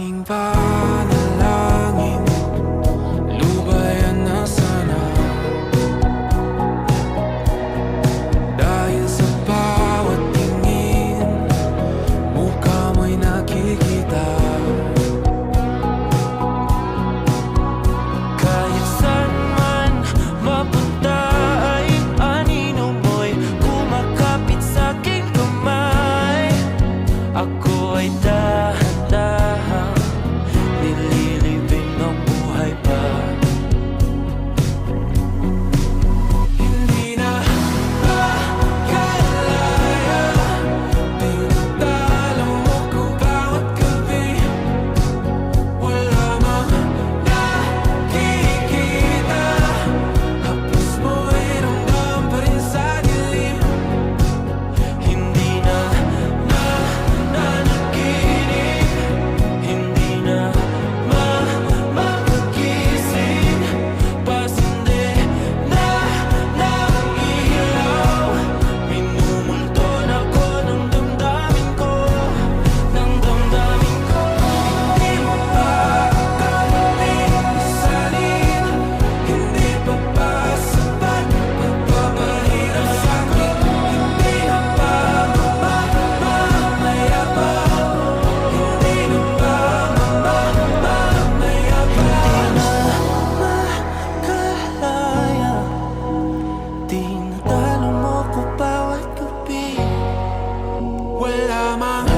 tanging panalangin, lubayan na sana. Dahil sa bawat tingin, mukha mo'y nakikita. Kahit saan man mapunta ay anino mo'y kumakapit sa'king kamay. Ako ay dahan-dahan nililibing ng buhay pa. Hindi na makalaya, tinatalo mo ko bawat gabi. Wala mang nakikita, hapos mo'y ramdam pa rin sa dilim. Hindi na nananaginip, hindi na makagising. Pasindi na ng ilaw, minumulton ako ng damdamin ko, ng damdamin ko. Hindi mo pa akalain salin, hindi pa ba sapat pagpapahirap sa'kin? Hindi na ba mamayabang? Hindi na ba mamayabang? Makalaya, tinatalo mo ko bawat gabi. Wala mang